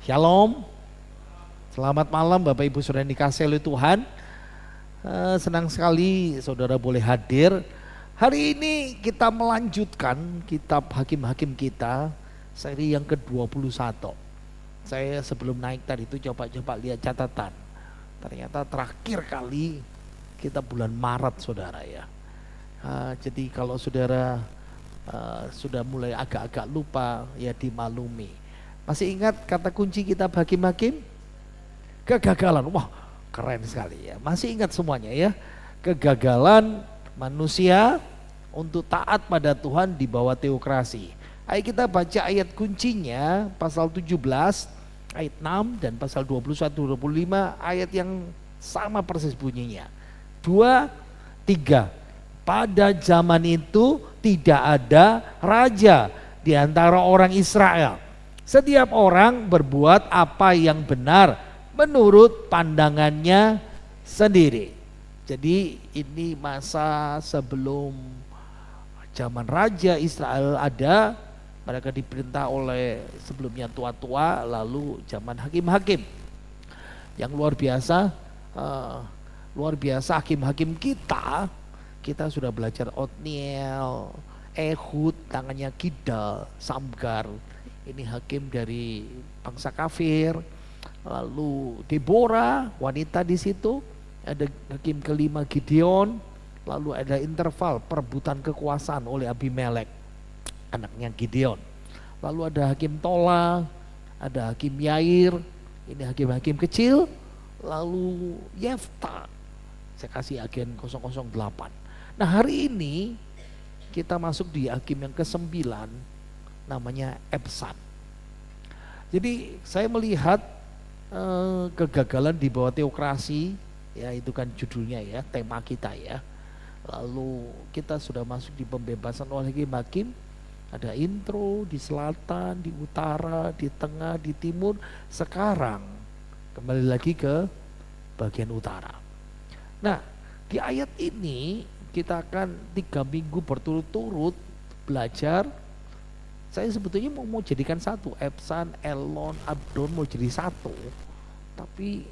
Shalom, selamat malam Bapak Ibu Saudara yang dikasihi oleh Tuhan. Senang sekali saudara boleh hadir. Hari ini kita melanjutkan kitab Hakim-Hakim kita, seri yang ke-21. Saya sebelum naik tadi itu coba lihat catatan. Ternyata terakhir kali kita bulan Maret saudara ya. Jadi kalau saudara sudah mulai agak-agak lupa ya dimaklumi. Masih ingat kata kunci kitab Hakim-Hakim? Kegagalan. Wah, keren sekali ya. Masih ingat semuanya ya. Kegagalan manusia untuk taat pada Tuhan di bawah teokrasi. Ayo kita baca ayat kuncinya pasal 17 ayat 6 dan pasal 21 25 ayat yang sama persis bunyinya. 2, 3. Pada zaman itu tidak ada raja di antara orang Israel. Setiap orang berbuat apa yang benar menurut pandangannya sendiri. Jadi ini masa sebelum zaman Raja Israel ada, mereka diperintah oleh sebelumnya tua-tua, lalu zaman hakim-hakim. Yang luar biasa hakim-hakim kita sudah belajar Otniel, Ehud, tangannya Kidal, Samgar. Ini hakim dari bangsa kafir. Lalu Deborah, wanita di situ. Ada hakim kelima Gideon. Lalu ada interval perebutan kekuasaan oleh Abimelek, anaknya Gideon. Lalu ada hakim Tola, ada hakim Yair. Ini hakim-hakim kecil. Lalu Yefta, saya kasih agen 008. Nah hari ini kita masuk di hakim yang ke-9, namanya Ebsan. Jadi saya melihat kegagalan di bawah teokrasi, ya itu kan judulnya ya, tema kita ya. Lalu kita sudah masuk di pembebasan oleh hakim-hakim, ada intro di selatan, di utara, di tengah, di timur. Sekarang kembali lagi ke bagian utara. Nah di ayat ini kita akan 3 minggu berturut-turut belajar. Saya sebetulnya mau jadikan satu, Ebsan, Elon, Abdon mau jadi satu. Tapi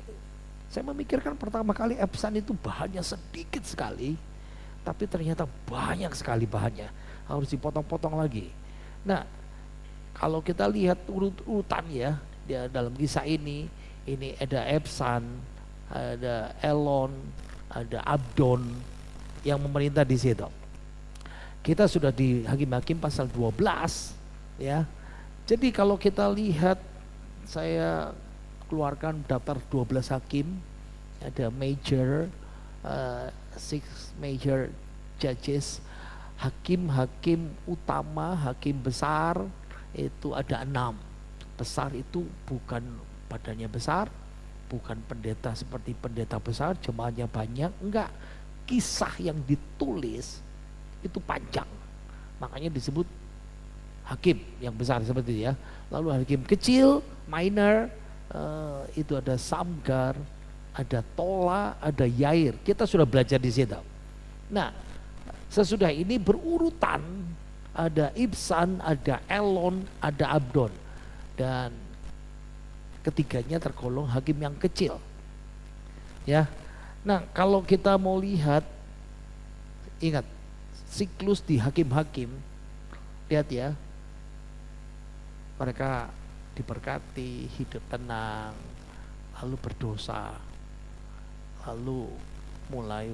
saya memikirkan pertama kali Ebsan itu bahannya sedikit sekali, tapi ternyata banyak sekali bahannya, harus dipotong-potong lagi. Nah kalau kita lihat urut-urutan ya, dalam kisah ini ada Ebsan, ada Elon, ada Abdon yang memerintah di situ. Kita sudah di Hakim-Hakim pasal 12 ya. Jadi kalau kita lihat, saya keluarkan daftar 12 hakim, ada major, 6 major judges, hakim-hakim utama, hakim besar itu ada 6. Besar itu bukan badannya besar, bukan pendeta seperti pendeta besar, jemaahnya banyak, enggak. Kisah yang ditulis itu panjang, makanya disebut hakim yang besar seperti itu ya. Lalu hakim kecil, minor, itu ada Samgar, ada Tola, ada Yair. Kita sudah belajar di situ. Nah, sesudah ini berurutan, ada Ibsan, ada Elon, ada Abdon, dan ketiganya tergolong hakim yang kecil. Ya. Nah, kalau kita mau lihat, ingat siklus di hakim-hakim, lihat ya, mereka diberkati, hidup tenang, lalu berdosa, lalu mulai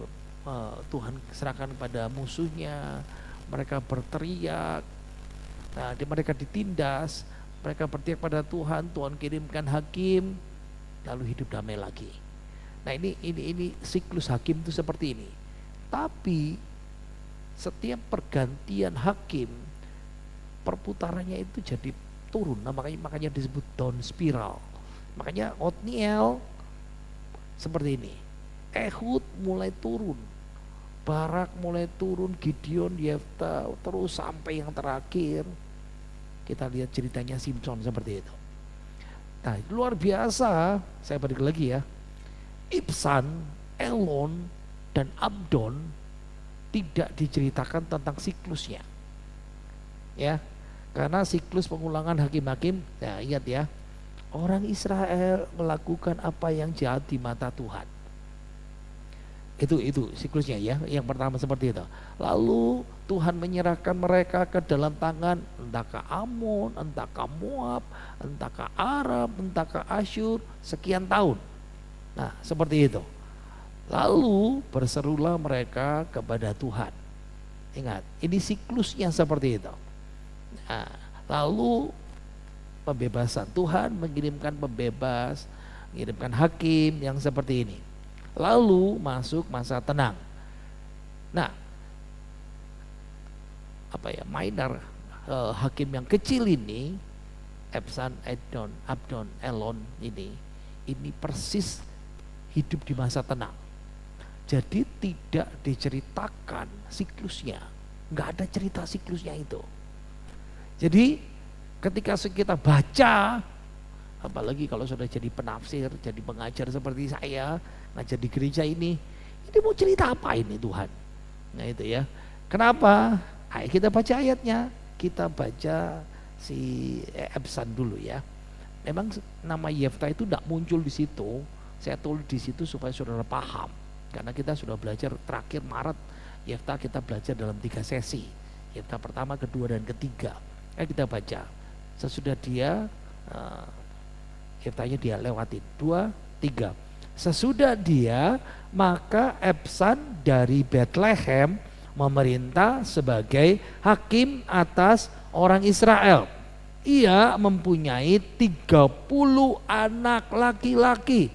Tuhan serahkan kepada musuhnya, mereka berteriak, nah mereka ditindas, mereka berteriak pada Tuhan, Tuhan kirimkan hakim, lalu hidup damai lagi. Nah ini siklus hakim itu seperti ini. Tapi setiap pergantian hakim, perputarannya itu jadi turun. Nah, makanya disebut down spiral. Makanya Otniel seperti ini. Ehud mulai turun, Barak mulai turun, Gideon, Yefta, terus sampai yang terakhir kita lihat ceritanya Simpson seperti itu. Nah luar biasa. Saya balik lagi ya, Ibsan, Elon, dan Abdon tidak diceritakan tentang siklusnya ya, karena siklus pengulangan hakim-hakim, ya ingat ya, Orang Israel melakukan apa yang jahat di mata Tuhan. Itu siklusnya ya. Yang pertama seperti itu. Lalu Tuhan menyerahkan mereka ke dalam tangan entah ke Amon, entah ke Moab, entah ke Aram, entah ke Asyur sekian tahun. Nah, seperti itu. Lalu berserulah mereka kepada Tuhan. Ingat, ini siklusnya seperti itu. Nah, lalu pembebasan, Tuhan mengirimkan pembebas, mengirimkan hakim yang seperti ini. Lalu masuk masa tenang. Nah, Maidar, hakim yang kecil ini, Ebsan, Abdon, Elon ini persis hidup di masa tenang. Jadi tidak diceritakan siklusnya, nggak ada cerita siklusnya itu. Jadi ketika kita baca, apalagi kalau sudah jadi penafsir, jadi pengajar seperti saya, ngajar di gereja ini mau cerita apa ini Tuhan? Nah itu ya. Kenapa? Ayo kita baca ayatnya. Kita baca si Ebsan dulu ya. Memang nama Yefta itu tidak muncul di situ. Saya tulis di situ supaya saudara paham. Karena kita sudah belajar terakhir Maret Yefta, kita belajar dalam 3 sesi. Yefta pertama, kedua, dan ketiga. Kita baca. Sesudah dia Yeftanya dia lewatin 2, 3. Sesudah dia, maka Ebsan dari Bethlehem memerintah sebagai hakim atas orang Israel. Ia mempunyai 30 anak laki-laki,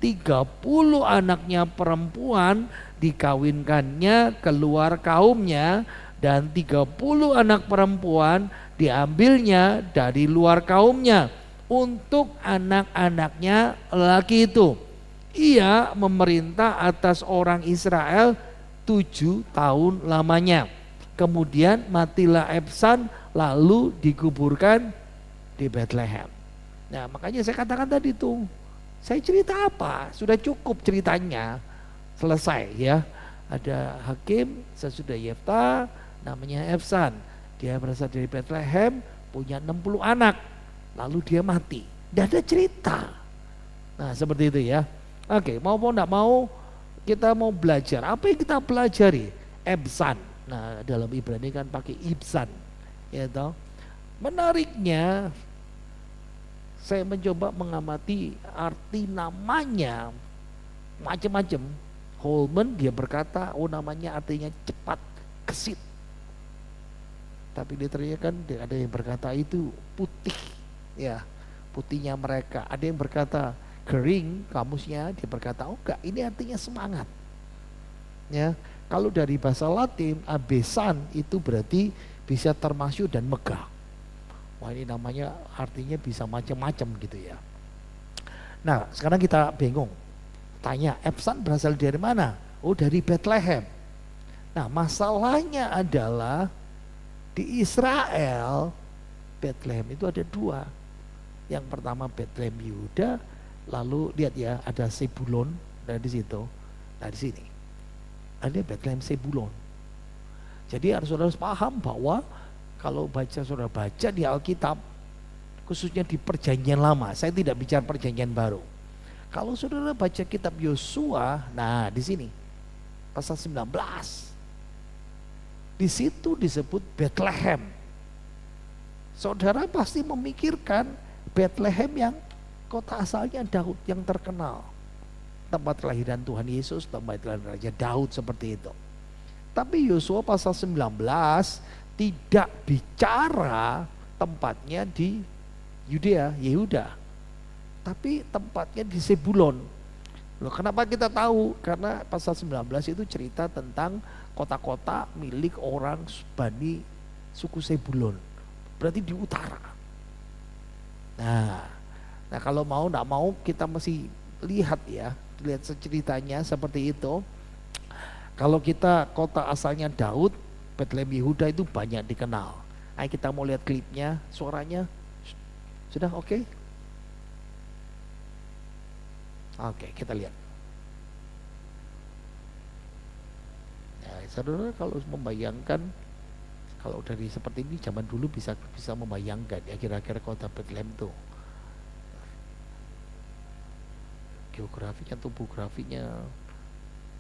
30 anaknya perempuan dikawinkannya keluar kaumnya, dan 30 anak perempuan diambilnya dari luar kaumnya untuk anak-anaknya laki itu. Ia memerintah atas orang Israel 7 tahun lamanya. Kemudian matilah Ebsan, lalu dikuburkan di Bethlehem. Nah makanya saya katakan tadi tuh, saya cerita apa? Sudah cukup ceritanya, selesai ya. Ada hakim sesudah Yefta, namanya Ebsan. Dia berasal dari Bethlehem, punya 60 anak. Lalu dia mati. Tidak ada cerita. Nah seperti itu ya. Oke, mau enggak mau kita mau belajar. Apa yang kita pelajari? Ebsan. Nah dalam Ibrani kan pakai Ibsan. Ya toh. Menariknya, saya mencoba mengamati arti namanya macam-macam. Holman dia berkata, namanya artinya cepat, gesit. Tapi literally kan ada yang berkata itu putih, ya putihnya mereka. Ada yang berkata kering, kamusnya dia berkata enggak, ini artinya semangat. Ya, kalau dari bahasa Latin abesan itu berarti bisa termasyur dan megah. Wah ini namanya artinya bisa macam-macam gitu ya. Nah sekarang kita bingung, tanya Ebsan berasal dari mana? Oh dari Bethlehem. Nah masalahnya adalah di Israel Bethlehem itu ada 2. Yang pertama Bethlehem Yehuda, lalu lihat ya ada Sebulon dari situ. Nah di sini ada Bethlehem Sebulon. Jadi harus saudara paham bahwa kalau saudara baca di Alkitab, khususnya di Perjanjian Lama, saya tidak bicara Perjanjian Baru. Kalau saudara baca kitab Yosua, nah di sini pasal 19, di situ disebut Bethlehem. Saudara pasti memikirkan Bethlehem yang kota asalnya Daud yang terkenal, tempat kelahiran Tuhan Yesus, tempat kelahiran Raja Daud seperti itu. Tapi Yosua pasal 19 tidak bicara tempatnya di Yudea, Yehuda, tapi tempatnya di Sebulon. Loh, kenapa kita tahu? Karena pasal 19 itu cerita tentang kota-kota milik orang Bani suku Sebulon, berarti di utara. Nah kalau mau enggak mau kita mesti lihat ya, lihat ceritanya seperti itu. Kalau kita kota asalnya Daud, Bethlehem Yehuda itu banyak dikenal. Ayo kita mau lihat klipnya, suaranya sudah oke? Oke, kita lihat. Nah, saudara kalau membayangkan, kalau dari seperti ini zaman dulu bisa membayangkan ya kira-kira kota Bethlehem tuh. geografinya, topografinya,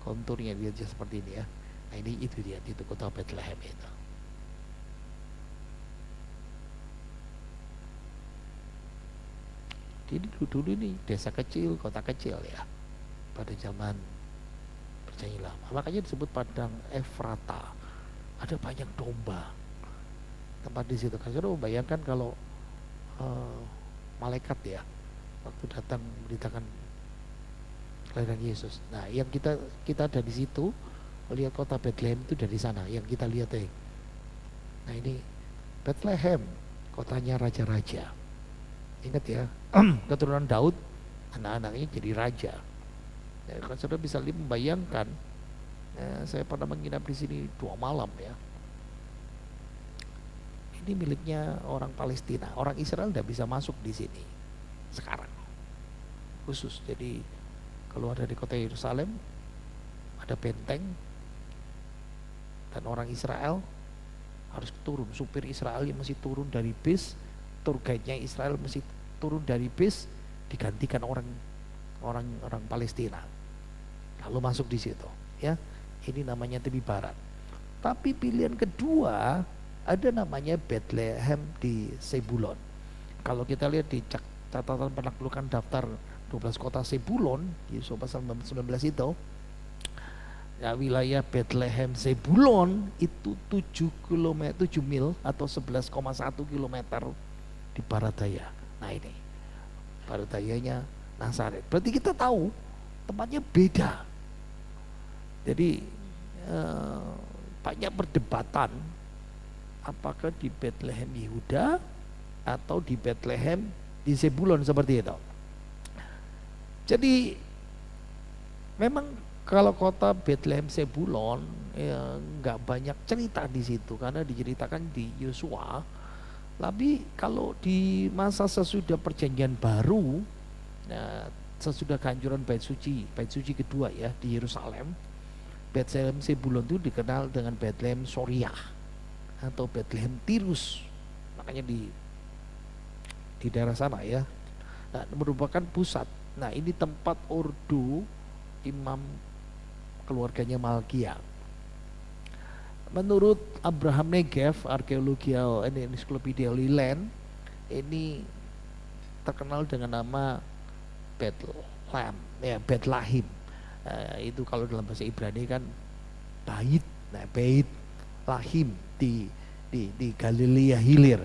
konturnya dia aja seperti ini ya. Nah ini itu dia, itu kota Bethlehem itu. Jadi dulu ini desa kecil, kota kecil ya pada zaman Perjanjian Lama. Makanya disebut padang Efrata. Ada banyak domba tempat di situ. Karena bayangkan kalau malaikat ya waktu datang memberitakan kelahiran Yesus. Nah, yang kita ada di situ melihat kota Bethlehem itu dari sana. Yang kita lihat Nah ini Bethlehem, kotanya raja-raja. Ingat ya, keturunan Daud, anak-anaknya jadi raja. Ya, kalau saudara bisa membayangkan, saya pernah menginap di sini 2 malam ya. Ini miliknya orang Palestina, orang Israel tidak bisa masuk di sini sekarang. Khusus, jadi kalau ada di kota Yerusalem, ada benteng, dan orang Israel harus turun, supir Israel yang mesti turun dari bis, tour guide-nya Israel mesti turun dari bis, digantikan orang Palestina, lalu masuk di situ ya. Ini namanya tepi barat. Tapi pilihan kedua ada namanya Bethlehem di Zebulon. Kalau kita lihat di catatan penaklukan daftar 12 kota Zebulon Yesus pasal 19 itu ya, wilayah Bethlehem Zebulon itu 7 mil atau 11,1 kilometer di barat daya. Nah ini barat dayanya Nazaret. Berarti kita tahu tempatnya beda. Jadi banyak perdebatan apakah di Bethlehem Yehuda atau di Bethlehem di Zebulon seperti itu. Jadi memang kalau kota Bethlehem Zebulon ya nggak banyak cerita di situ karena diceritakan di Yosua. Tapi kalau di masa sesudah Perjanjian Baru, nah, sesudah kehancuran Bait Suci kedua ya di Yerusalem, Bethlehem Zebulon itu dikenal dengan Bethlehem Soriah atau Bethlehem Tirus. Makanya di daerah sana ya. Nah, merupakan pusat. Nah, ini tempat ordo imam keluarganya Malkia. Menurut Abraham Negev, Arkeological Encyclopedia Leland, ini terkenal dengan nama Bethlehem, ya Bethlehem. Itu kalau dalam bahasa Ibrani kan Bait, Bait Lahim di Galilea Hilir.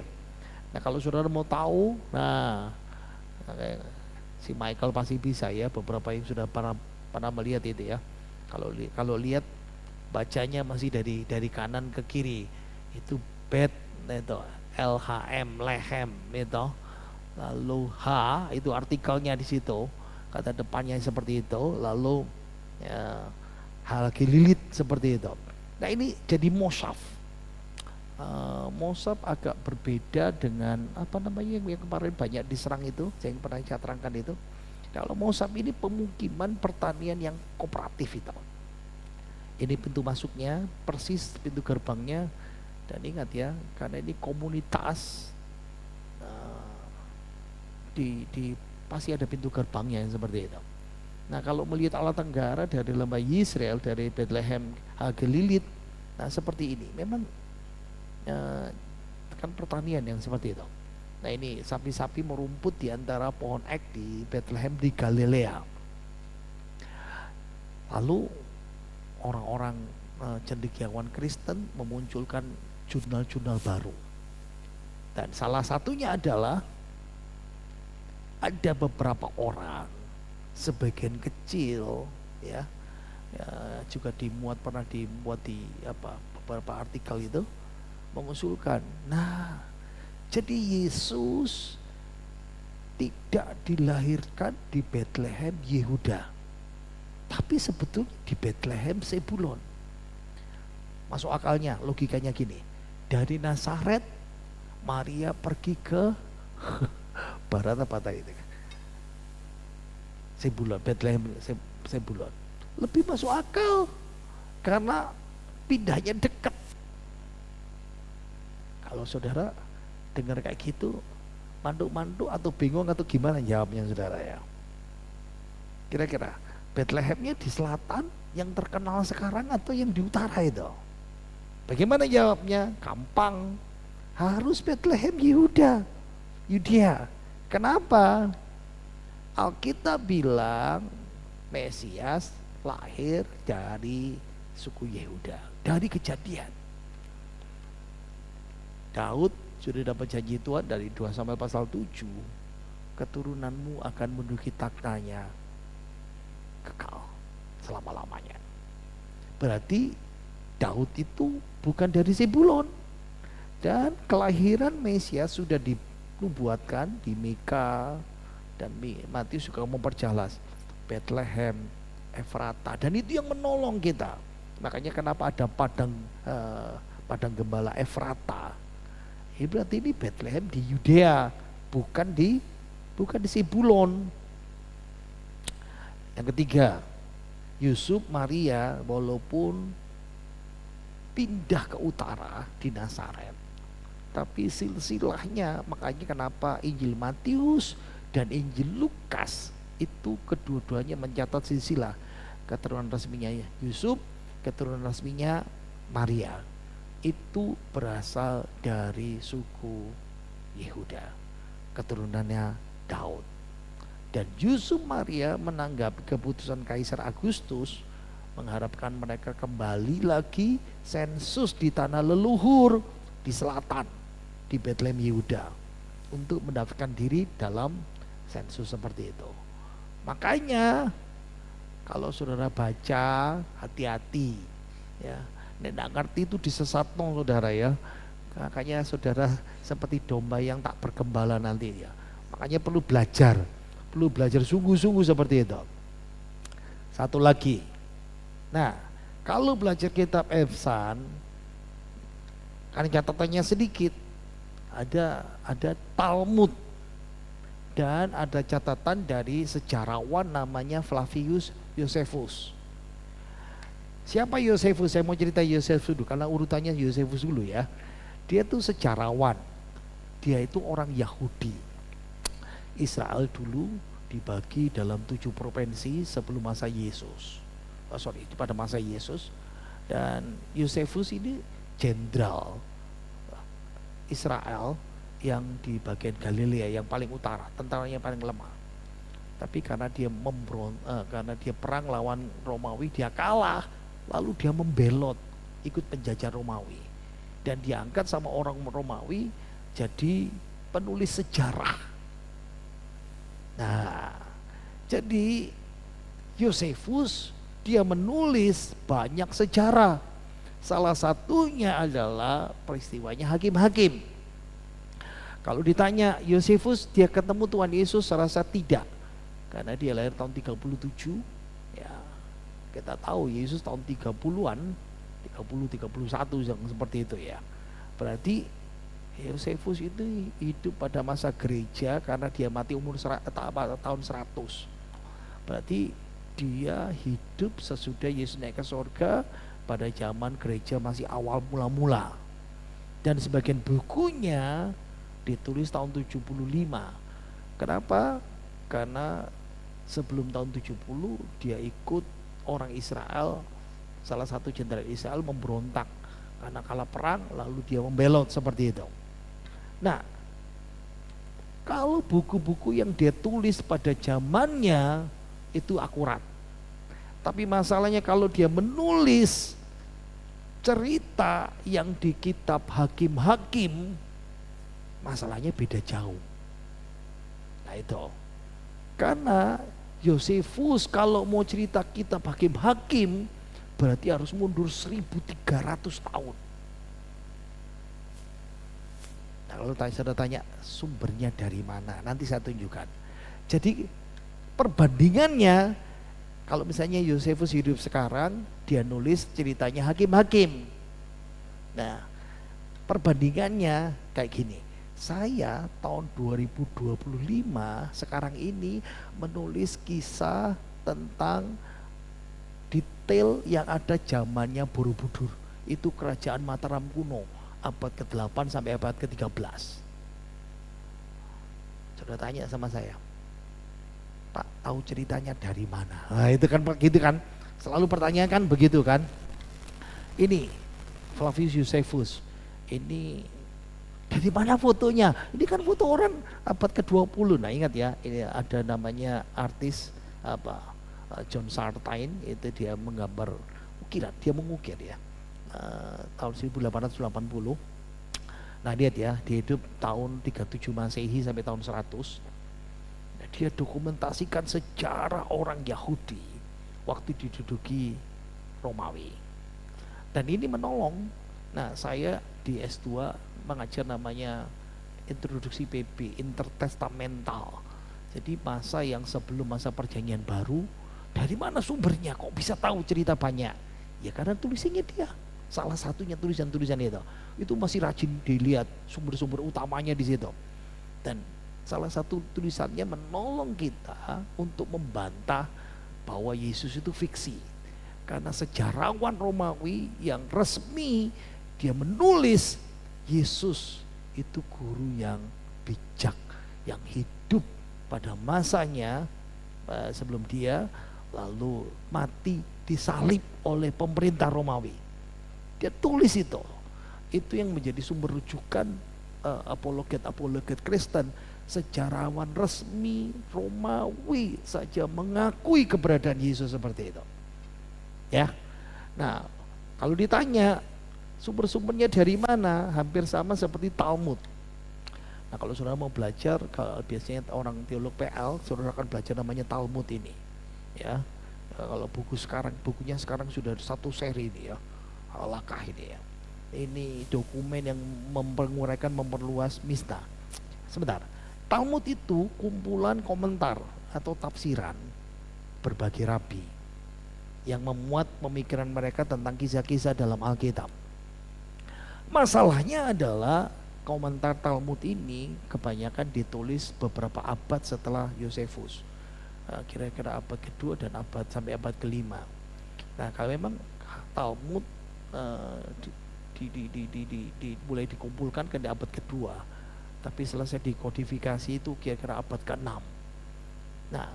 Nah kalau saudara mau tahu, nah si Michael pasti bisa ya, beberapa yang sudah pernah melihat itu ya. Kalau lihat bacanya masih dari kanan ke kiri, itu Bet itu LHM Lehem itu, lalu H itu artikelnya di situ, kata depannya seperti itu, lalu ya, hal kelilit seperti itu. Nah ini jadi mosaf. Mosaf agak berbeda dengan apa namanya yang kemarin banyak diserang itu, yang pernah saya terangkan itu. Kalau mosaf ini pemukiman pertanian yang kooperatif itu. Ini pintu masuknya, persis pintu gerbangnya, dan ingat ya, karena ini komunitas pasti ada pintu gerbangnya yang seperti itu. Nah kalau melihat Allah Tenggara dari lembah Yisrael, dari Bethlehem Galilit, nah seperti ini, memang kan pertanian yang seperti itu. Nah ini sapi-sapi merumput di antara pohon ek di Bethlehem di Galilea. Lalu orang-orang cendekiawan Kristen memunculkan jurnal-jurnal baru. Dan salah satunya adalah ada beberapa orang, sebagian kecil ya juga pernah dimuat di beberapa artikel itu, mengusulkan, nah jadi Yesus tidak dilahirkan di Bethlehem Yehuda, tapi sebetulnya di Bethlehem Zebulon. Masuk akalnya, logikanya gini, dari Nazaret Maria pergi ke barat apa tadi itu? Zebulon, Bethlehem Zebulon. Lebih masuk akal karena pindahnya dekat. Kalau saudara dengar kayak gitu, mantuk-mantuk atau bingung atau gimana jawabnya saudara ya? Kira-kira Betlehemnya di selatan yang terkenal sekarang atau yang di utara itu? Bagaimana jawabnya? Gampang. Harus Bethlehem Yehuda. Yudea. Kenapa? Alkitab bilang Mesias lahir dari suku Yehuda. Dari Kejadian. Daud sudah dapat janji Tuhan dari 2 Samuel pasal 7. Keturunanmu akan menduduki taktanya kekal selama-lamanya. Berarti Daud itu bukan dari Zebulon. Dan kelahiran Mesias sudah dinubuatkan di Mika, dan Matius juga memperjelas Bethlehem, Efrata, dan itu yang menolong kita. Makanya kenapa ada padang gembala Efrata. Berarti ini Bethlehem di Yudea, bukan di Zebulon. Yang ketiga, Yusuf Maria walaupun pindah ke utara di Nazaret, tapi silsilahnya, makanya kenapa Injil Matius dan Injil Lukas itu kedua-duanya mencatat silsilah keturunan resminya Yusuf, keturunan resminya Maria. Itu berasal dari suku Yehuda, keturunannya Daud. Dan Yusuf Maria menanggapi keputusan Kaisar Agustus mengharapkan mereka kembali lagi sensus di tanah leluhur di selatan, di Bethlehem Yehuda, untuk mendaftarkan diri dalam sensus seperti itu. Makanya kalau saudara baca, hati-hati ya. Nek nggak ngerti itu disesat saudara ya. Makanya saudara seperti domba yang tak bergembala nanti ya. Makanya perlu belajar sungguh-sungguh seperti itu. Satu lagi. Nah, kalau belajar kitab Efesan, kan catatannya sedikit. Ada Talmud dan ada catatan dari sejarawan namanya Flavius Josephus. Siapa Josephus? Saya mau cerita Josephus dulu karena urutannya Josephus dulu ya. Dia tuh sejarawan. Dia itu orang Yahudi. Israel dulu dibagi dalam 7 provinsi sebelum masa Yesus. Itu pada masa Yesus. Dan Josephus ini jenderal Israel yang di bagian Galilea yang paling utara, tentaranya paling lemah. Tapi karena dia karena dia perang lawan Romawi, dia kalah, lalu dia membelot ikut penjajah Romawi, dan diangkat sama orang Romawi jadi penulis sejarah. Nah, jadi Josephus dia menulis banyak sejarah. Salah satunya adalah peristiwanya Hakim-Hakim. Kalau ditanya Josephus dia ketemu Tuhan Yesus, saya rasa tidak. Karena dia lahir tahun 37. Ya, kita tahu Yesus tahun 30-an, 30-31 yang seperti itu ya. Berarti Josephus itu hidup pada masa gereja karena dia mati umur tahun 100. Berarti dia hidup sesudah Yesus naik ke surga pada zaman gereja masih awal mula-mula. Dan sebagian bukunya ditulis tahun 75. Kenapa? Karena sebelum tahun 70 dia ikut orang Israel, salah satu jenderal Israel memberontak karena kalah perang, lalu dia membelot seperti itu. Nah, kalau buku-buku yang dia tulis pada zamannya itu akurat. Tapi masalahnya kalau dia menulis cerita yang di kitab Hakim-Hakim, masalahnya beda jauh. Nah itu. Karena Josephus kalau mau cerita kitab Hakim-Hakim berarti harus mundur 1300 tahun. Nah, kalau saya tanya sumbernya dari mana, nanti saya tunjukkan. Jadi perbandingannya, kalau misalnya Josephus hidup sekarang, dia nulis ceritanya Hakim-Hakim. Nah, perbandingannya kayak gini. Saya tahun 2025 sekarang ini menulis kisah tentang detail yang ada zamannya Borobudur. Itu kerajaan Mataram kuno, abad ke-8 sampai abad ke-13. Sudah tanya sama saya. Pak tahu ceritanya dari mana? Nah itu kan begitu kan, selalu pertanyaan kan begitu kan. Ini Flavius Josephus, ini dari mana fotonya? Ini kan foto orang abad ke-20. Nah ingat ya, ini ada namanya artis apa John Sartain, itu dia menggambar ukiran, dia mengukir ya tahun 1880. Nah lihat ya, dia hidup tahun 37 Masehi sampai tahun 100. Nah, dia dokumentasikan sejarah orang Yahudi waktu diduduki Romawi. Dan ini menolong. Nah saya di S2 mengajar namanya introduksi PB, intertestamental. Jadi masa yang sebelum masa perjanjian baru, dari mana sumbernya kok bisa tahu cerita banyak? Ya karena tulisannya dia. Salah satunya tulisan-tulisan itu masih rajin dilihat sumber-sumber utamanya di situ. Dan salah satu tulisannya menolong kita untuk membantah bahwa Yesus itu fiksi. Karena sejarawan Romawi yang resmi dia menulis Yesus itu guru yang bijak, yang hidup pada masanya sebelum dia lalu mati disalib oleh pemerintah Romawi. Dia tulis itu yang menjadi sumber rujukan apologet Kristen. Sejarawan resmi Romawi saja mengakui keberadaan Yesus seperti itu. Ya, nah kalau ditanya sumber-sumbernya dari mana, hampir sama seperti Talmud. Nah kalau saudara mau belajar, kalau biasanya orang teolog PL, saudara akan belajar namanya Talmud ini. Ya, kalau bukunya sekarang sudah satu seri ini ya. Lakah ini ya. Ini dokumen yang menguraikan, memperluas Mishnah. Sebentar. Talmud itu kumpulan komentar atau tafsiran berbagai rabi yang memuat pemikiran mereka tentang kisah-kisah dalam Alkitab. Masalahnya adalah komentar Talmud ini kebanyakan ditulis beberapa abad setelah Josephus. Kira-kira abad kedua dan sampai abad kelima. Nah kalau memang Talmud mulai dikumpulkan ke abad kedua, tapi selesai dikodifikasi itu kira-kira abad ke-6. Nah,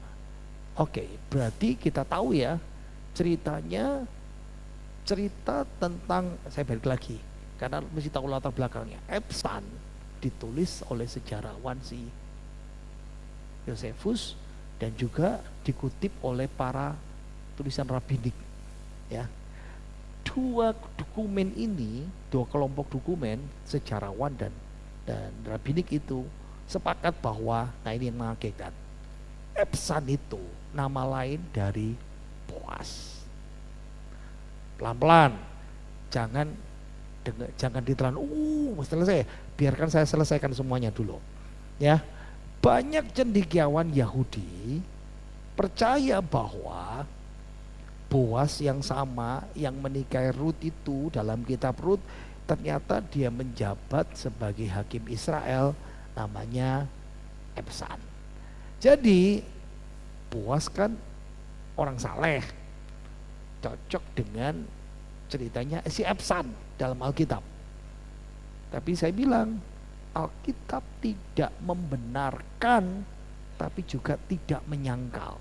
oke, berarti kita tahu ya ceritanya, cerita tentang, saya balik lagi karena mesti tahu latar belakangnya. Epsan ditulis oleh sejarawan si Josephus dan juga dikutip oleh para tulisan rabbinik ya. Dua dokumen ini, dua kelompok dokumen sejarawan dan rabbinik itu sepakat bahwa, nah ini yang mengagetkan, Epsan itu nama lain dari Boas. Pelan-pelan, jangan ditelan. Selesai. Biarkan saya selesaikan semuanya dulu. Ya, banyak cendekiawan Yahudi percaya bahwa Boas yang sama yang menikahi Rut itu dalam kitab Rut ternyata dia menjabat sebagai hakim Israel, namanya Epsan. Jadi Boas kan orang saleh, cocok dengan ceritanya si Epsan dalam Alkitab. Tapi saya bilang Alkitab tidak membenarkan tapi juga tidak menyangkal.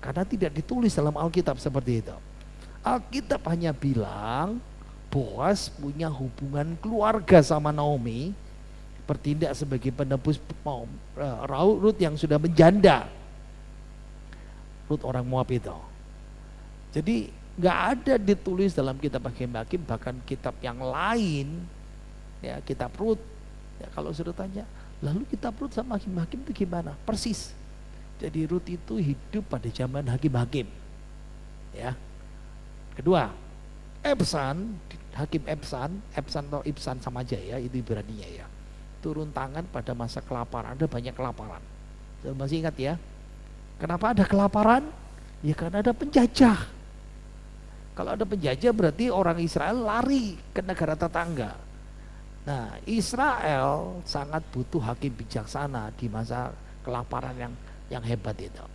Karena tidak ditulis dalam Alkitab seperti itu. Alkitab hanya bilang Boas punya hubungan keluarga sama Naomi, bertindak sebagai penebus Rut yang sudah menjanda. Rut orang Moab itu. Jadi nggak ada ditulis dalam kitab Hakim-Hakim, bahkan kitab yang lain, ya kitab Rut. Ya, kalau sudah tanya, lalu kitab Rut sama Hakim-Hakim itu gimana? Persis. Jadi Rut itu hidup pada zaman Hakim-Hakim. Ya. Kedua, Epsan, Hakim Epsan atau Ibsan sama aja ya, itu ibaratnya ya. Turun tangan pada masa kelaparan, ada banyak kelaparan. Saya masih ingat ya. Kenapa ada kelaparan? Ya karena ada penjajah. Kalau ada penjajah berarti orang Israel lari ke negara tetangga. Nah, Israel sangat butuh hakim bijaksana di masa kelaparan yang hebat itu.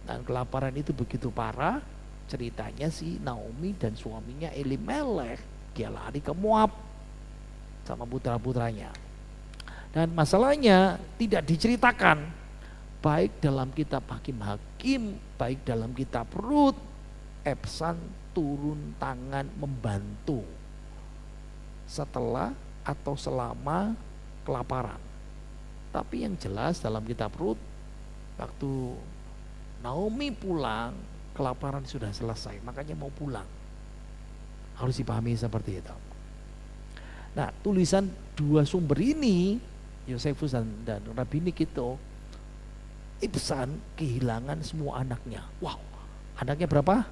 Dan kelaparan itu begitu parah, ceritanya si Naomi dan suaminya Elimelech, dia lari ke Moab sama putra-putranya. Dan masalahnya tidak diceritakan baik dalam kitab Hakim-Hakim, baik dalam kitab Rut, Ibsan turun tangan membantu setelah atau selama kelaparan. Tapi yang jelas dalam kitab Rut, waktu Naomi pulang, kelaparan sudah selesai, makanya mau pulang. Harus dipahami seperti itu. Nah, tulisan dua sumber ini, Yosefus dan Rabinik itu, Ibsan kehilangan semua anaknya. Wow, anaknya berapa?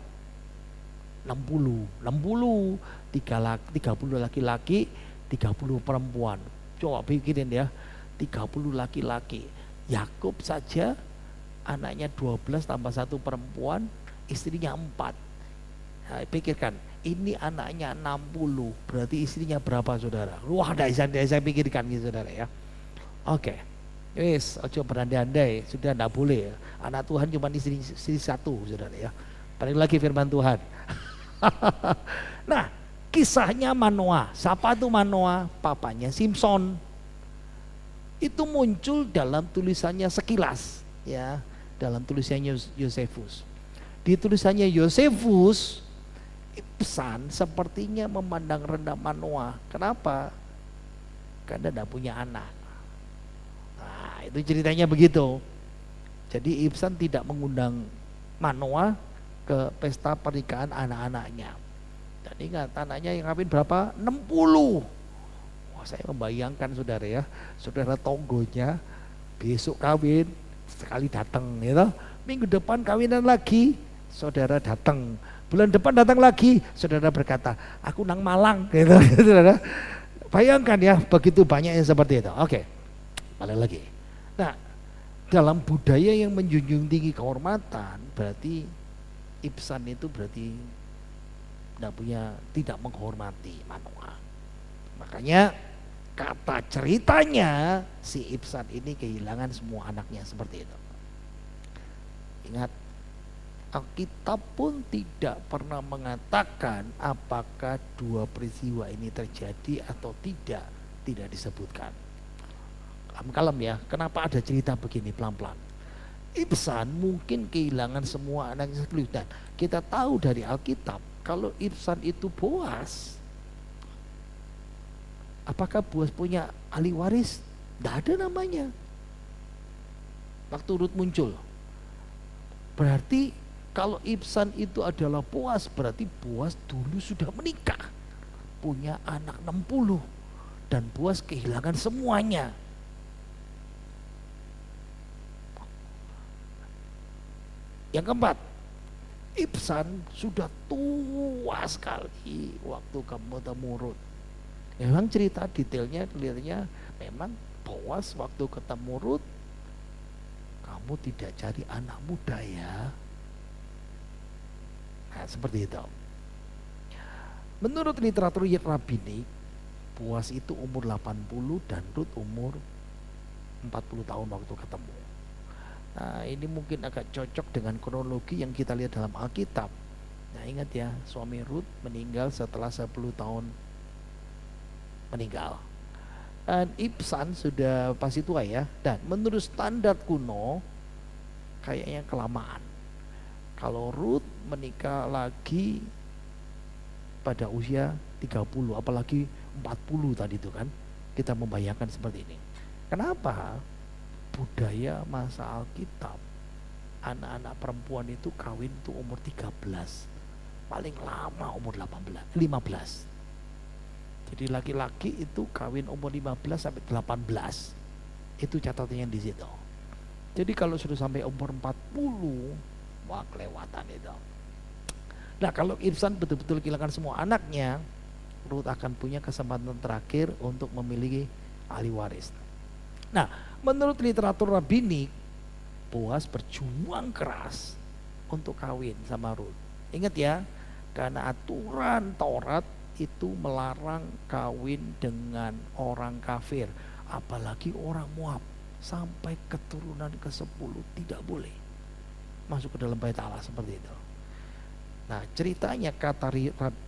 60, 30 laki-laki, 30 perempuan. Coba pikirin ya, 30 laki-laki. Yakub saja anaknya 12 tambah 1 perempuan, istrinya 4. Nah, pikirkan, ini anaknya 60, berarti istrinya berapa saudara? Wah, saya pikirkan gitu saudara ya. Oke, wis, ojo berandai-andai, sudah tidak boleh. Anak Tuhan cuma istri 1 saudara ya. Paling lagi firman Tuhan. Nah, kisahnya Manoah. Siapa tuh Manoah? Papanya Simpson. Itu muncul dalam tulisannya sekilas ya, dalam tulisannya Yosefus. Di tulisannya Yosefus, Ibsan sepertinya memandang rendah Manoah. Kenapa? Karena tidak punya anak. Nah, itu ceritanya begitu. Jadi Ibsan tidak mengundang Manoah ke pesta pernikahan anak-anaknya. Dan ingat, anaknya yang kawin berapa? 60. Wah, saya membayangkan saudara ya, saudara tonggonya besok kawin, sekali datang gitu. Minggu depan kawinan lagi, saudara datang. Bulan depan datang lagi, saudara berkata, aku nang Malang gitu. Saudara, bayangkan ya, begitu banyak yang seperti itu. Oke, balik lagi. Nah, dalam budaya yang menjunjung tinggi kehormatan, berarti Ibsan itu berarti tidak menghormati Manoah. Makanya kata ceritanya si Ibsan ini kehilangan semua anaknya seperti itu. Ingat, Alkitab pun tidak pernah mengatakan apakah dua peristiwa ini terjadi atau tidak disebutkan. Kalem ya, kenapa ada cerita begini pelan-pelan? Ibsan mungkin kehilangan semua anaknya sekaligus, dan kita tahu dari Alkitab kalau Ibsan itu Boas. Apakah Boas punya ahli waris? Tidak ada namanya. Waktu Rut muncul. Berarti kalau Ibsan itu adalah Boas, berarti Boas dulu sudah menikah, punya anak 60, dan Boas kehilangan semuanya. Yang keempat, Ibsan sudah tua sekali waktu ketemu Rut. Memang cerita detailnya memang Boas waktu ketemu Rut, kamu tidak cari anak muda ya. Nah, seperti itu. Menurut literatur Rabinik, Boas itu umur 80 dan Rut umur 40 tahun waktu ketemu. Nah, ini mungkin agak cocok dengan kronologi yang kita lihat dalam Alkitab. Nah, ingat ya, suami Rut meninggal setelah 10 tahun meninggal. Dan Ibsan sudah pasti tua ya. Dan menurut standar kuno, kayaknya kelamaan. Kalau Rut menikah lagi pada usia 30, apalagi 40 tadi itu kan. Kita membayangkan seperti ini. Kenapa? Budaya masa Alkitab, anak-anak perempuan itu kawin tuh umur 13, paling lama umur 15. Jadi laki-laki itu kawin umur 15 sampai 18. Itu catatannya di situ. Jadi kalau sudah sampai umur 40, wah kelewatan itu. Nah, kalau Ibsan betul-betul kehilangan semua anaknya, Rut akan punya kesempatan terakhir untuk memiliki ahli waris. Nah, menurut literatur Rabinik, Boas berjuang keras untuk kawin sama Rut. Ingat ya, karena aturan Taurat itu melarang kawin dengan orang kafir, apalagi orang Moab, sampai keturunan ke-10 tidak boleh masuk ke dalam bait Allah seperti itu. Nah, ceritanya kata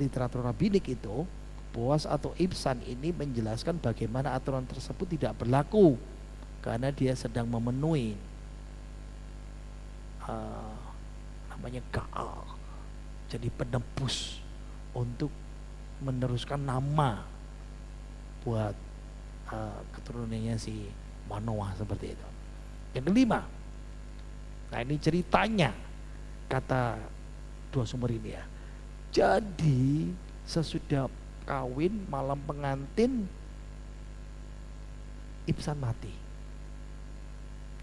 literatur Rabinik itu, Boas atau Ibsan ini menjelaskan bagaimana aturan tersebut tidak berlaku karena dia sedang memenuhi uh, namanya Gaal, jadi penebus untuk meneruskan nama buat keturunannya si Manoah seperti itu. Yang kelima, nah ini ceritanya kata dua sumber ini ya. Jadi sesudah kawin malam pengantin Ibzan mati.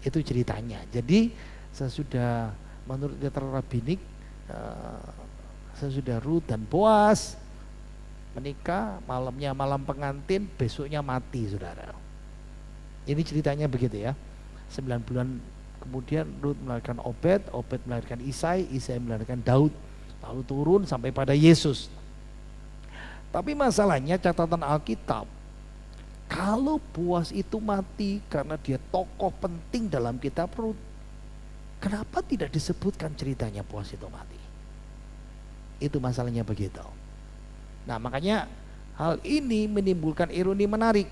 Itu ceritanya. Jadi sesudah menurut literatur rabbinik sesudah Ruth dan Boaz menikah, malamnya malam pengantin, besoknya mati saudara. Ini ceritanya begitu ya. 9 bulan kemudian Ruth melahirkan Obed, Obed melahirkan Isai, Isai melahirkan Daud, lalu turun sampai pada Yesus. Tapi masalahnya catatan Alkitab, kalau Boaz itu mati karena dia tokoh penting dalam kitab Rut, kenapa tidak disebutkan ceritanya Boaz itu mati? Itu masalahnya begitu. Nah makanya hal ini menimbulkan ironi menarik.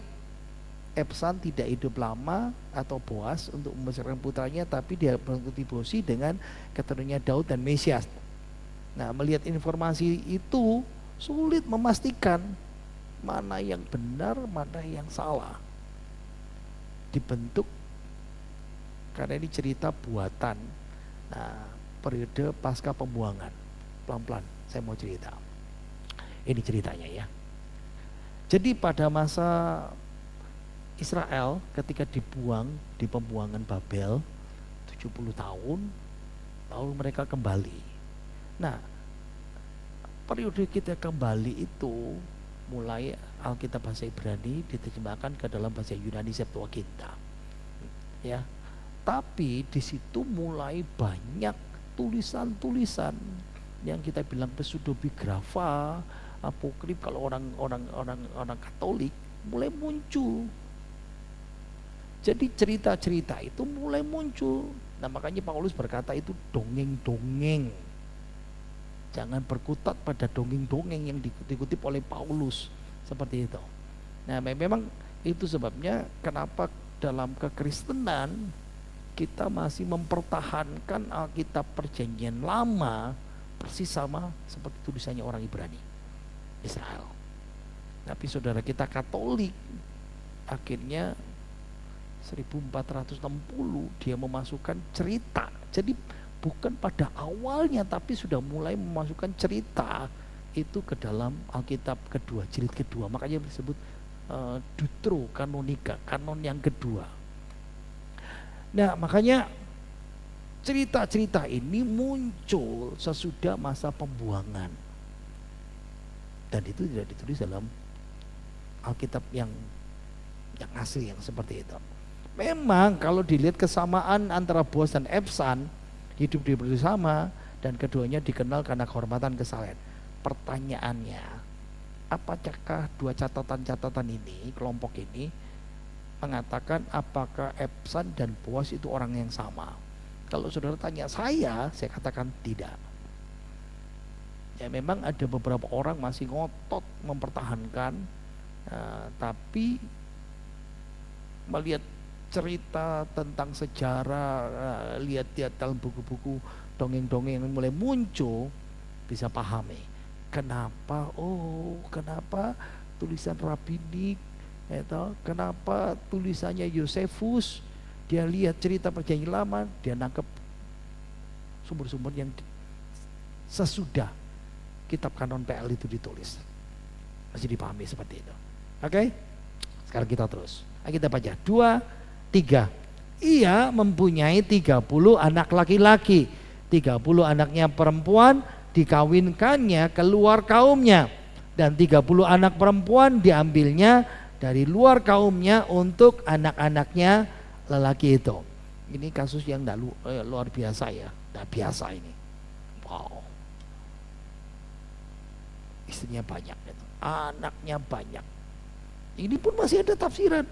Ibzan tidak hidup lama atau Boaz untuk membesarkan putranya, tapi dia berkontribusi dengan keturunannya Daud dan Mesias. Nah melihat informasi itu sulit memastikan mana yang benar, mana yang salah. Dibentuk karena ini cerita buatan. Nah, periode pasca pembuangan. Pelan-pelan saya mau cerita. Ini ceritanya ya. Jadi pada masa Israel ketika dibuang di pembuangan Babel 70 tahun, lalu mereka kembali. Nah, periode kita kembali itu mulai Alkitab bahasa Ibrani diterjemahkan ke dalam bahasa Yunani Septuaginta. Ya. Tapi di situ mulai banyak tulisan-tulisan yang kita bilang pseudepigrafa, apokrif kalau orang Katolik mulai muncul. Jadi cerita-cerita itu mulai muncul. Nah, makanya Paulus berkata itu dongeng-dongeng. Jangan berkutat pada dongeng-dongeng yang dikutip oleh Paulus seperti itu. Nah, memang itu sebabnya kenapa dalam kekristenan kita masih mempertahankan Alkitab Perjanjian Lama persis sama seperti tulisannya orang Ibrani Israel. Tapi saudara kita Katolik akhirnya 1460 dia memasukkan cerita. Jadi bukan pada awalnya tapi sudah mulai memasukkan cerita itu ke dalam Alkitab kedua, jilid kedua. Makanya disebut Deuterokanonika, kanon yang kedua. Nah, makanya cerita-cerita ini muncul sesudah masa pembuangan. Dan itu tidak ditulis dalam Alkitab yang asli yang seperti itu. Memang kalau dilihat kesamaan antara Boaz dan Ibzan hidup di bersama dan keduanya dikenal karena kehormatan kesalehan. Pertanyaannya, apakah dua catatan-catatan ini, kelompok ini mengatakan apakah Ibzan dan Boaz itu orang yang sama? Kalau saudara tanya saya katakan tidak. Ya memang ada beberapa orang masih ngotot mempertahankan, tapi melihat cerita tentang sejarah, lihat-lihat dalam buku-buku dongeng-dongeng yang mulai muncul, bisa pahami kenapa tulisan rabbinik, kenapa tulisannya Yosefus, dia lihat cerita Perjanjian Lama, dia nangkep sumber-sumber yang sesudah kitab kanon PL itu ditulis, masih dipahami seperti itu. Oke? Sekarang kita terus. Kita baca 2, 3. Ia mempunyai 30 anak laki-laki, 30 anaknya perempuan dikawinkannya keluar kaumnya, dan 30 anak perempuan diambilnya dari luar kaumnya untuk anak-anaknya lelaki itu. Ini kasus yang luar biasa ya, tidak biasa ini. Wow. Istrinya banyak, anaknya banyak. Ini pun masih ada tafsiran.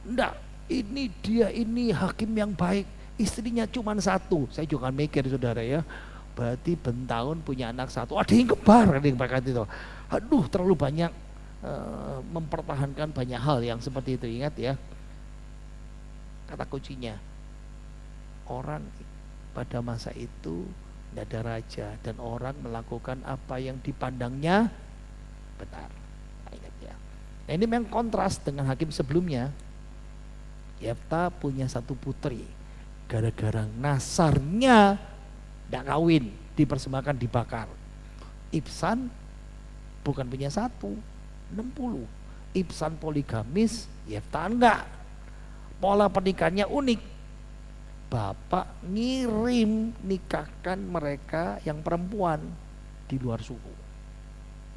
Enggak, ini hakim yang baik, istrinya cuma satu. Saya juga mikir saudara ya, berarti Bentahun punya anak satu, ada yang kembar, ada yang berkata itu. Aduh, terlalu banyak mempertahankan banyak hal yang seperti itu. Ingat ya, kata kuncinya, orang pada masa itu tidak ada raja dan orang melakukan apa yang dipandangnya benar. Nah, ingat ya. Nah, ini memang kontras dengan hakim sebelumnya. Yefta punya satu putri, gara-gara nasarnya tidak kawin, dipersembahkan dibakar. Ibsan bukan punya satu, 60. Ibsan poligamis, Yefta enggak. Pola pernikahannya unik. Bapak ngirim nikahkan mereka yang perempuan di luar suku.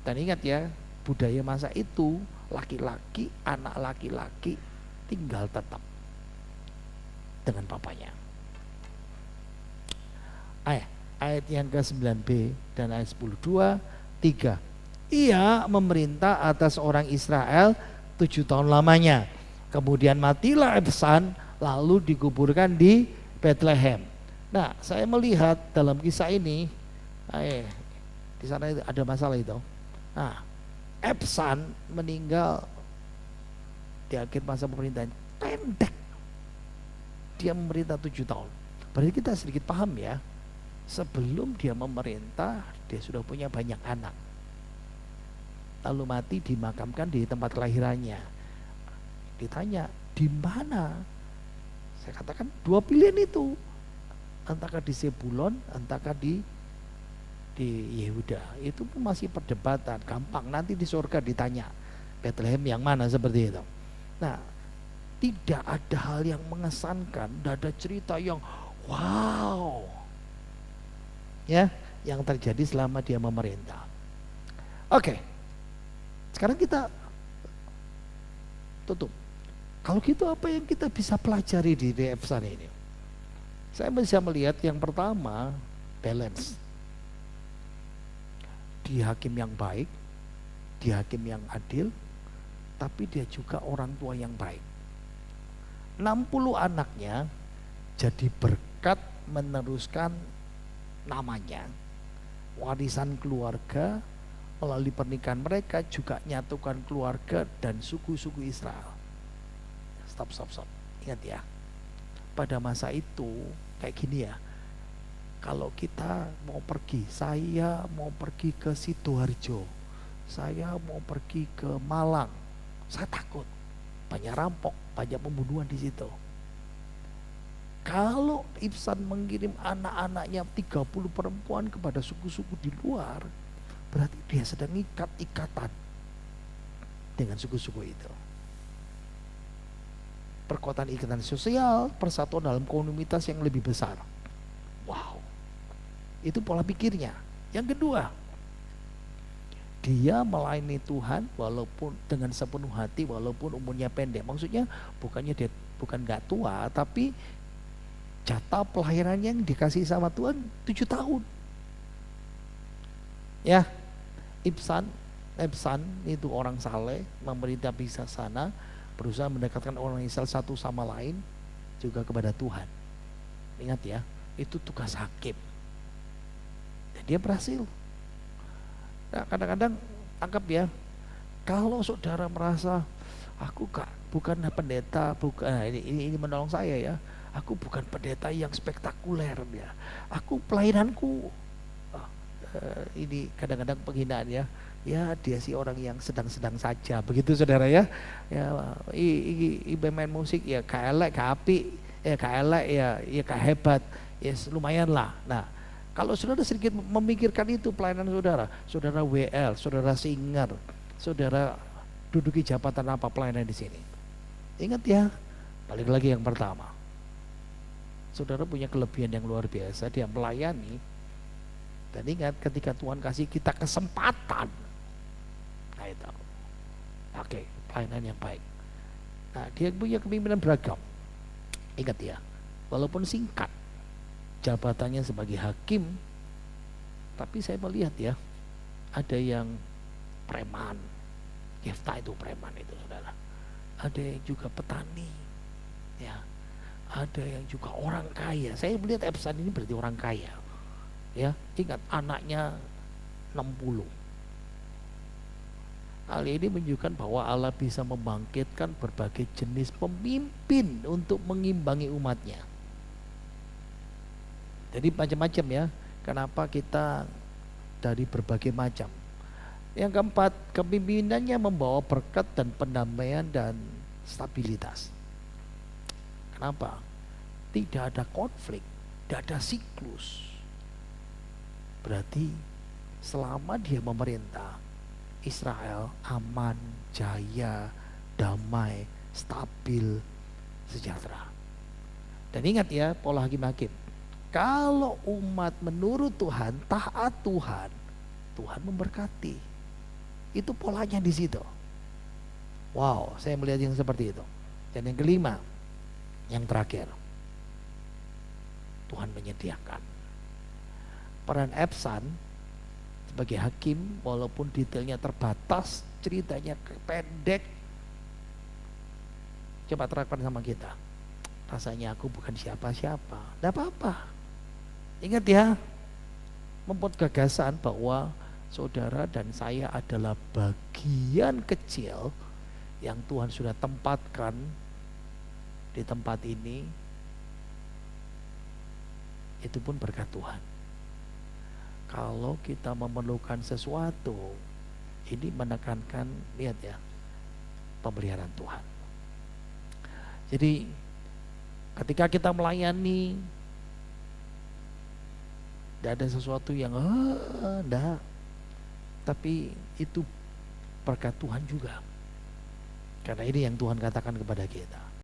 Dan ingat ya, budaya masa itu laki-laki, anak laki-laki tinggal tetap dengan papanya. Ayat yang ke-9b dan ayat 10:2, 3. Ia memerintah atas orang Israel 7 tahun lamanya. Kemudian matilah Ibsan, lalu dikuburkan di Bethlehem. Nah, saya melihat dalam kisah ini, di sana ada masalah itu. Nah, Ibsan meninggal di akhir masa pemerintahan, pendek. Dia memerintah 7 tahun. Berarti kita sedikit paham ya, sebelum dia memerintah, dia sudah punya banyak anak. Lalu mati, dimakamkan di tempat kelahirannya. Ditanya, di mana? Saya katakan 2 pilihan itu. Entahkah di Zebulon, entahkah di Yehuda. Itu pun masih perdebatan, gampang. Nanti di surga ditanya, Bethlehem yang mana, seperti itu. Nah, tidak ada hal yang mengesankan, tidak ada cerita yang wow ya yang terjadi selama dia memerintah. Oke, sekarang kita tutup. Kalau gitu apa yang kita bisa pelajari di Ibsan ini? Saya bisa melihat yang pertama, balance. Dia hakim yang baik, dia hakim yang adil, tapi dia juga orang tua yang baik. 60 anaknya jadi berkat meneruskan namanya. Warisan keluarga melalui pernikahan mereka juga nyatukan keluarga dan suku-suku Israel. Stop. Ingat ya, pada masa itu kayak gini ya. Kalau kita mau pergi, saya mau pergi ke Sidoarjo, saya mau pergi ke Malang, saya takut. Banyak rampok, banyak pembunuhan di situ. Kalau Ibsan mengirim anak-anaknya 30 perempuan kepada suku-suku di luar, berarti dia sedang ikatan dengan suku-suku itu. Perkuatan ikatan sosial, persatuan dalam komunitas yang lebih besar. Wow, itu pola pikirnya. Yang kedua, dia melayani Tuhan walaupun dengan sepenuh hati, walaupun umurnya pendek. Maksudnya bukannya dia bukan gak tua, tapi jatah pelayanannya yang dikasih sama Tuhan 7 tahun. Ya, Ibsan itu orang saleh, memerintah bijaksana, berusaha mendekatkan orang Israel satu sama lain juga kepada Tuhan. Ingat ya, itu tugas hakim. Dan dia berhasil. Nah, kadang-kadang anggap ya, kalau saudara merasa aku bukan pendeta, ini menolong saya ya. Aku bukan pendeta yang spektakuler ya. Aku pelayananku ini kadang-kadang penghinaan ya. Ya dia sih orang yang sedang-sedang saja, begitu saudara ya. Ya ibu main musik ya kaelek, kaapi, ya kaelek ya hebat, ya lumayan lah. Nah, kalau saudara sedikit memikirkan itu pelayanan saudara WL, saudara singer, saudara duduki jabatan apa pelayanan di sini. Ingat ya, balik lagi yang pertama. Saudara punya kelebihan yang luar biasa, dia melayani. Dan ingat ketika Tuhan kasih kita kesempatan, nah itu, oke, pelayanan yang baik. Nah, dia punya kepemimpinan beragam. Ingat ya, walaupun singkat jabatannya sebagai hakim, tapi saya melihat ya, ada yang preman, Yefta itu preman itu saudara. Ada yang juga petani, ya. Ada yang juga orang kaya. Saya melihat Ibsan ini berarti orang kaya. Ya, ingat anaknya 60. Hal ini menunjukkan bahwa Allah bisa membangkitkan berbagai jenis pemimpin untuk mengimbangi umatnya. Jadi macam-macam ya, kenapa kita dari berbagai macam. Yang keempat, kepemimpinannya membawa berkat dan pendamaian dan stabilitas. Kenapa? Tidak ada konflik, tidak ada siklus. Berarti selama dia memerintah, Israel aman, jaya, damai, stabil, sejahtera. Dan ingat ya, pola hakim-hakim. Kalau umat menurut Tuhan, taat Tuhan, Tuhan memberkati. Itu polanya di situ. Wow, saya melihat yang seperti itu. Dan yang kelima, yang terakhir, Tuhan menyediakan. Peran Ebsan sebagai hakim, walaupun detailnya terbatas, ceritanya pendek, coba terapkan sama kita. Rasanya aku bukan siapa-siapa, tidak apa-apa. Ingat ya, membuat gagasan bahwa saudara dan saya adalah bagian kecil yang Tuhan sudah tempatkan di tempat ini. Itu pun berkat Tuhan. Kalau kita memerlukan sesuatu, ini menekankan, lihat ya, pemeliharaan Tuhan. Jadi ketika kita melayani, tidak ada sesuatu yang enggak, tapi itu berkat Tuhan juga. Karena ini yang Tuhan katakan kepada kita.